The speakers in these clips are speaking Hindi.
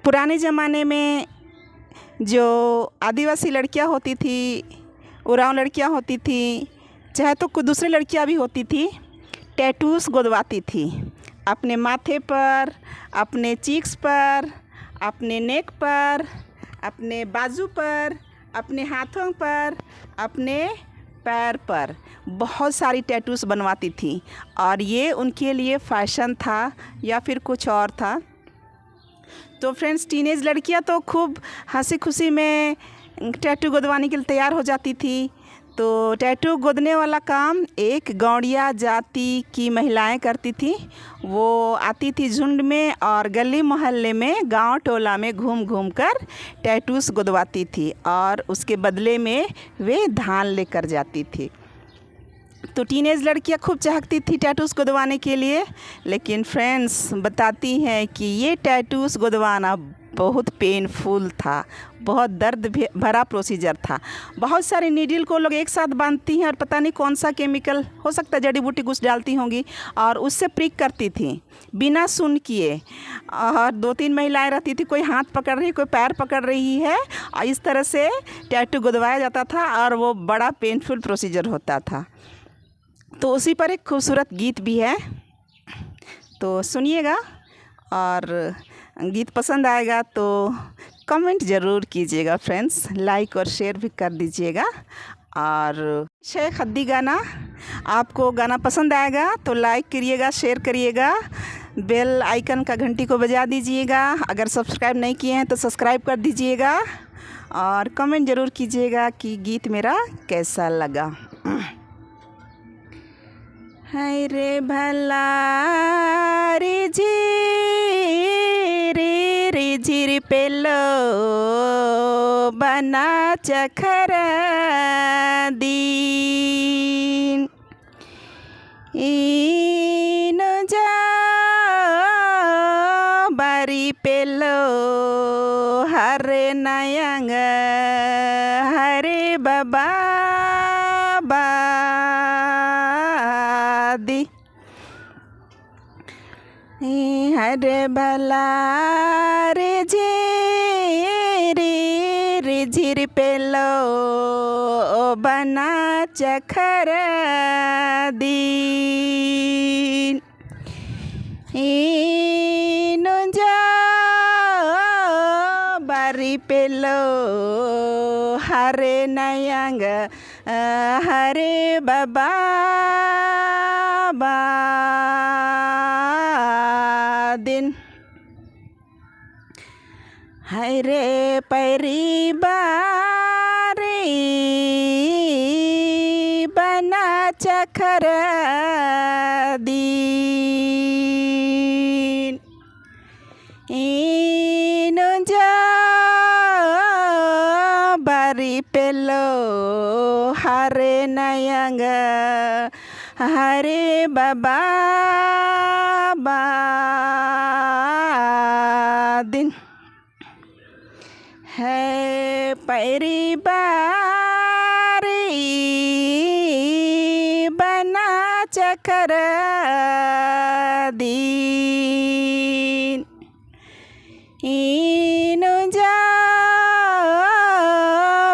पुराने ज़माने में जो आदिवासी लड़कियां होती थी, उरांव लड़कियां होती थी, चाहे तो कोई दूसरी लड़कियां भी होती थी, टैटूज़ गुदवाती थी अपने माथे पर, अपने चीक्स पर, अपने नेक पर, अपने बाजू पर, अपने हाथों पर, अपने पैर पर बहुत सारी टैटूज़ बनवाती थी। और ये उनके लिए फ़ैशन था या फिर कुछ और था। तो फ्रेंड्स, टीनेज लड़कियां तो खूब हंसी खुशी में टैटू गुदवाने के लिए तैयार हो जाती थी। तो टैटू गुदने वाला काम एक गौड़िया जाति की महिलाएं करती थी। वो आती थी झुंड में और गली मोहल्ले में, गांव टोला में घूम घूम कर टैटूज़ गुदवाती थी और उसके बदले में वे धान लेकर जाती थी। तो टीनेज लड़कियां खूब चाहती थी टैटूज़ गुदवाने के लिए, लेकिन फ्रेंड्स बताती हैं कि ये टैटूज़ गुदवाना बहुत पेनफुल था, बहुत दर्द भरा प्रोसीजर था। बहुत सारे नीडल को लोग एक साथ बांधती हैं और पता नहीं कौन सा केमिकल, हो सकता है जड़ी बूटी कुछ डालती होंगी, और उससे प्रिक करती थी बिना सुन किए। और 2-3 महिलाएं रहती थी, कोई हाथ पकड़ रही, कोई पैर पकड़ रही है, और इस तरह से टैटू गुदवाया जाता था और वो बड़ा पेनफुल प्रोसीजर होता था। तो उसी पर एक खूबसूरत गीत भी है, तो सुनिएगा। और गीत पसंद आएगा तो कमेंट ज़रूर कीजिएगा फ्रेंड्स, लाइक और शेयर भी कर दीजिएगा। और शेख खद्दी गाना, आपको गाना पसंद आएगा तो लाइक करिएगा, शेयर करिएगा, बेल आइकन का घंटी को बजा दीजिएगा। अगर सब्सक्राइब नहीं किए हैं तो सब्सक्राइब कर दीजिएगा और कमेंट ज़रूर कीजिएगा कि गीत मेरा कैसा लगा। हाय रे भला रे झिर पेलो बना चखर दीन इन जा बारी पेलो हरे नयंग हरे बाबा दी हरे भला रे झिर पेलो बना चखर दीन इन जा बारी पेलो हरे नयंग हरे बाबा दिन हरे पैरी बारी बना चखर दीन इन जा बारी पेलो हरे नयंग हरे बाबा दिन है पैरी बारी बना चखर दीन इन जा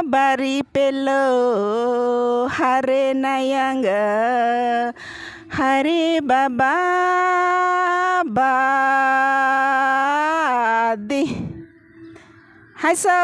बारी पेलो हरे नयंग हरे बाबा दी। हाय सो